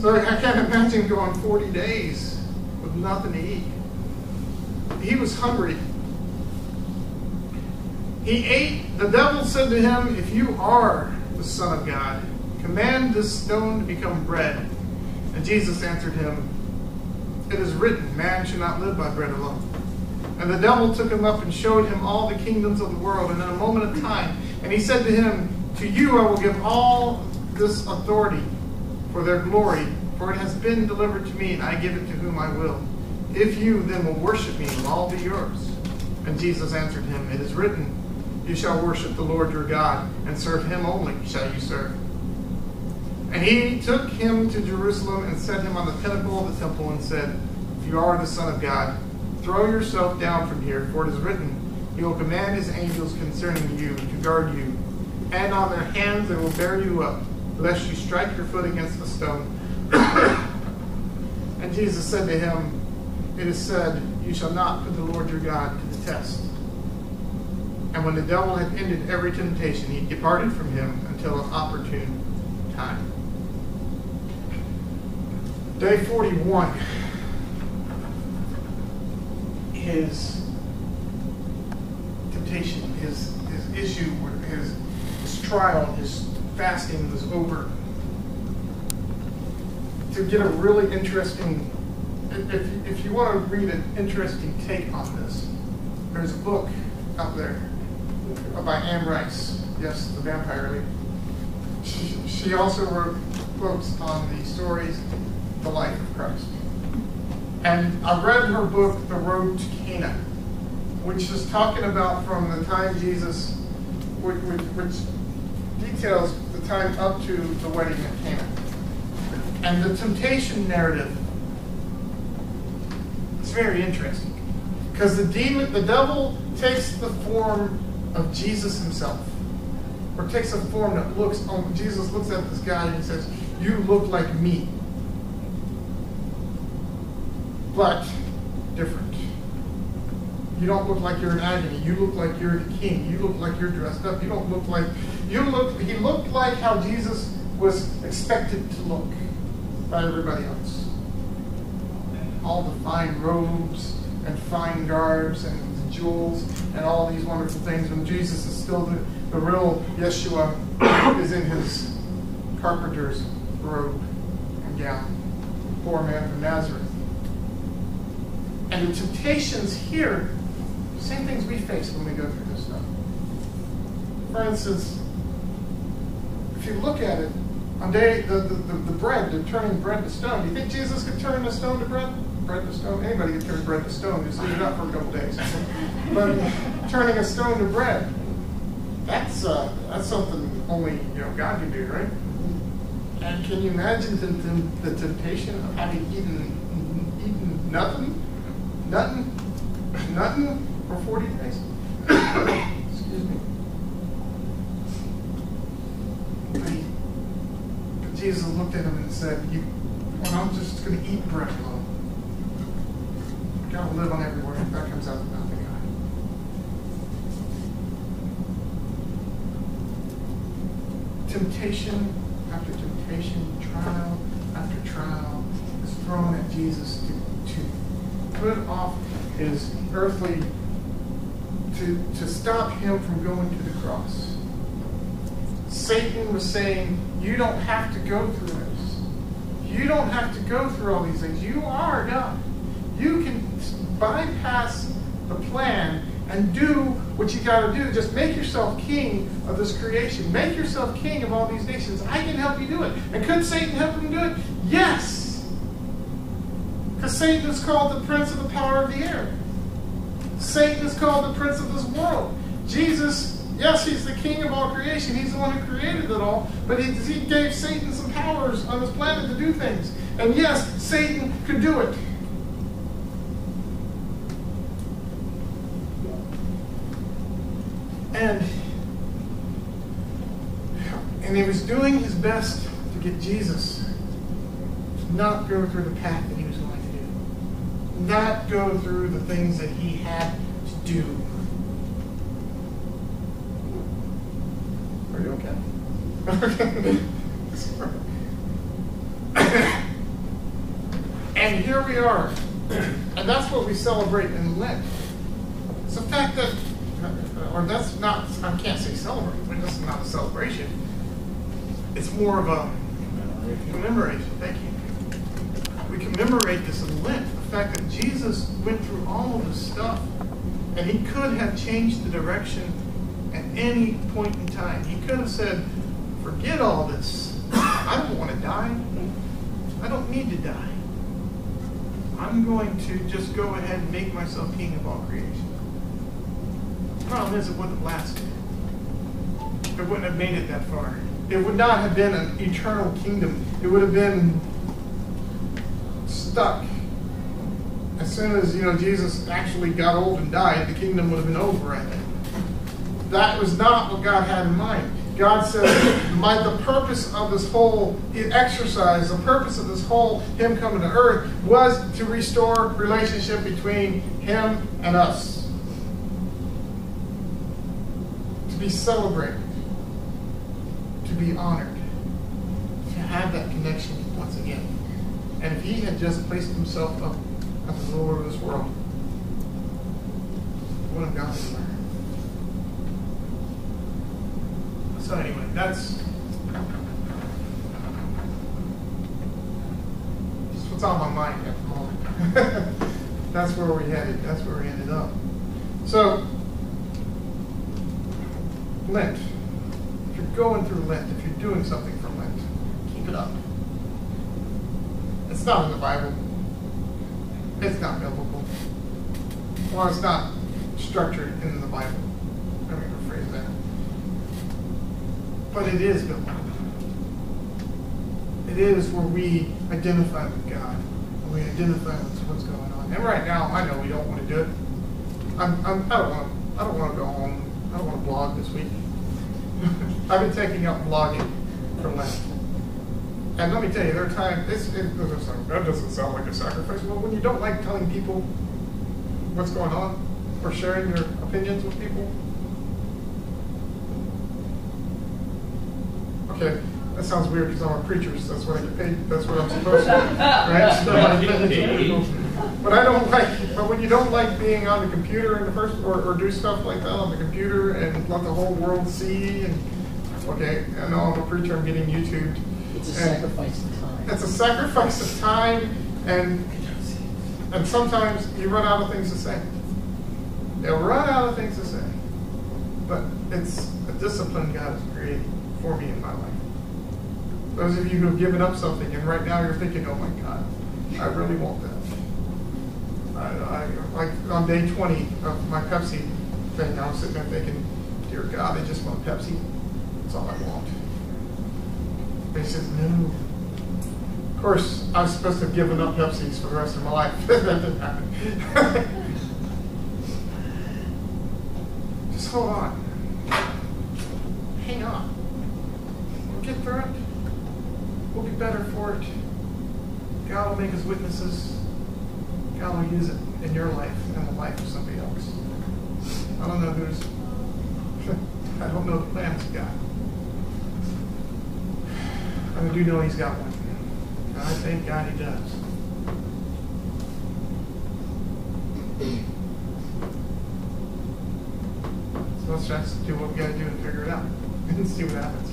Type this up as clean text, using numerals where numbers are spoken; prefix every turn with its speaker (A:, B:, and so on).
A: So I can't imagine going 40 days with nothing to eat. He was hungry. He ate. The devil said to him, "If you are the Son of God, command this stone to become bread." And Jesus answered him, "It is written, man should not live by bread alone." And the devil took him up and showed him all the kingdoms of the world in a moment of time. And he said to him, "To you I will give all this authority for their glory, for it has been delivered to me, and I give it to whom I will. If you then will worship me, it will all be yours." And Jesus answered him, "It is written, you shall worship the Lord your God, and serve him only shall you serve." And he took him to Jerusalem and set him on the pinnacle of the temple and said, "If you are the Son of God, throw yourself down from here, for it is written, he will command his angels concerning you to guard you, and on their hands they will bear you up, lest you strike your foot against a stone." And Jesus said to him, "It is said, you shall not put the Lord your God to the test." And when the devil had ended every temptation, he departed from him until an opportune time. Day 41. His temptation, his issue, his trial, his fasting was over. To get a really interesting, if you want to read an interesting take on this, there's a book out there by Anne Rice. Yes, the vampire lady. She also wrote books on the stories, the life of Christ. And I read her book, The Road to Cana, which is talking about from the time Jesus, which details the time up to the wedding at Cana. And the temptation narrative is very interesting. Because the devil takes the form of Jesus himself. Or takes a form that Jesus looks at this guy and he says, "You look like me, but different. You don't look like you're in agony. You look like you're the king. You look like you're dressed up. You don't look like, he looked like how Jesus was expected to look by everybody else. All the fine robes and fine garbs and the jewels and all these wonderful things, when Jesus is still the real Yeshua is in his carpenter's robe and gown. Poor man from Nazareth. And the temptations here, same things we face when we go through this stuff. For instance, if you look at it, on day the bread, the turning bread to stone. Do you think Jesus could turn the stone to bread? Bread to stone? Anybody could turn bread to stone. Just leave it up for a couple days. But turning a stone to bread, that's something only God can do, right? And can you imagine the temptation of having eaten nothing for 40 days? Excuse me. But Jesus looked at him and said, I'm just going to eat bread alone. God will live on every word that comes out of the mouth of God. Temptation after temptation, trial after trial is thrown at Jesus to put off his earthly, to stop him from going to the cross. Satan was saying, you don't have to go through this. You don't have to go through all these things. You are God. You can bypass the plan and do what you got to do. Just make yourself king of this creation. Make yourself king of all these nations. I can help you do it. And could Satan help him do it? Yes. Because Satan is called the prince of the power of the air. Satan is called the prince of this world. Jesus, yes, he's the king of all creation. He's the one who created it all. But he gave Satan some powers on this planet to do things. And yes, Satan could do it. And he was doing his best to get Jesus to not go through the path that he was going to do. Not go through the things that he had to do. Are you okay? And here we are. And that's what we celebrate in Lent. It's the fact that, or that's not, I can't say celebrate, but this is not a celebration. It's more of a commemoration. Thank you. We commemorate this in Lent. The fact that Jesus went through all of this stuff, and he could have changed the direction at any point in time. He could have said, forget all this. I don't want to die. I don't need to die. I'm going to just go ahead and make myself king of all creation. The problem is it wouldn't have lasted. It wouldn't have made it that far. It would not have been an eternal kingdom. It would have been stuck. As soon as Jesus actually got old and died, the kingdom would have been over, I think. That was not what God had in mind. God said, the purpose of this whole exercise, the purpose of this whole him coming to earth was to restore relationship between him and us. To be celebrated. To be honored. To have that connection once again. And if he had just placed himself up as the Lord of this world, what have God learned? So anyway, that's what's on my mind at the moment. That's where we headed. That's where we ended up. So, Lent. If you're going through Lent, if you're doing something for Lent, keep it up. It's not in the Bible. It's not biblical. Well, it's not structured in the Bible. Let me rephrase that. But it is biblical. It is where we identify with God. We identify with what's going on. And right now, I know we don't want to do it. I don't want to go home. I don't want to blog this week. I've been taking up blogging for Lent. And let me tell you, there are times, that doesn't sound like a sacrifice. Well, when you don't like telling people what's going on or sharing your opinions with people. Okay, that sounds weird because I'm a preacher, so that's what I get paid. That's what I'm supposed to do, right? So but I don't like. But when you don't like being on the computer in the first, or do stuff like that on the computer and let the whole world see, and okay, I know I'm a preacher. I'm getting YouTubed.
B: It's a sacrifice of time.
A: It's a sacrifice of time, and sometimes you run out of things to say. You'll run out of things to say, but it's a discipline God has created for me in my life. Those of you who have given up something and right now you're thinking, oh my God, I really want that. I like on day 20 of my Pepsi thing, I was sitting there thinking, dear God, I just want Pepsi. That's all I want. But he says, no. Of course, I was supposed to have given up Pepsis for the rest of my life. That didn't happen. Just hold on. Hang on. We'll get through it. We'll be better for it. God will make us witnesses. God will use it in your life and the life of somebody else. I don't know I don't know the plans of God. I do know He's got one. And I thank God He does. So let's just do what we got to do and figure it out and see what happens.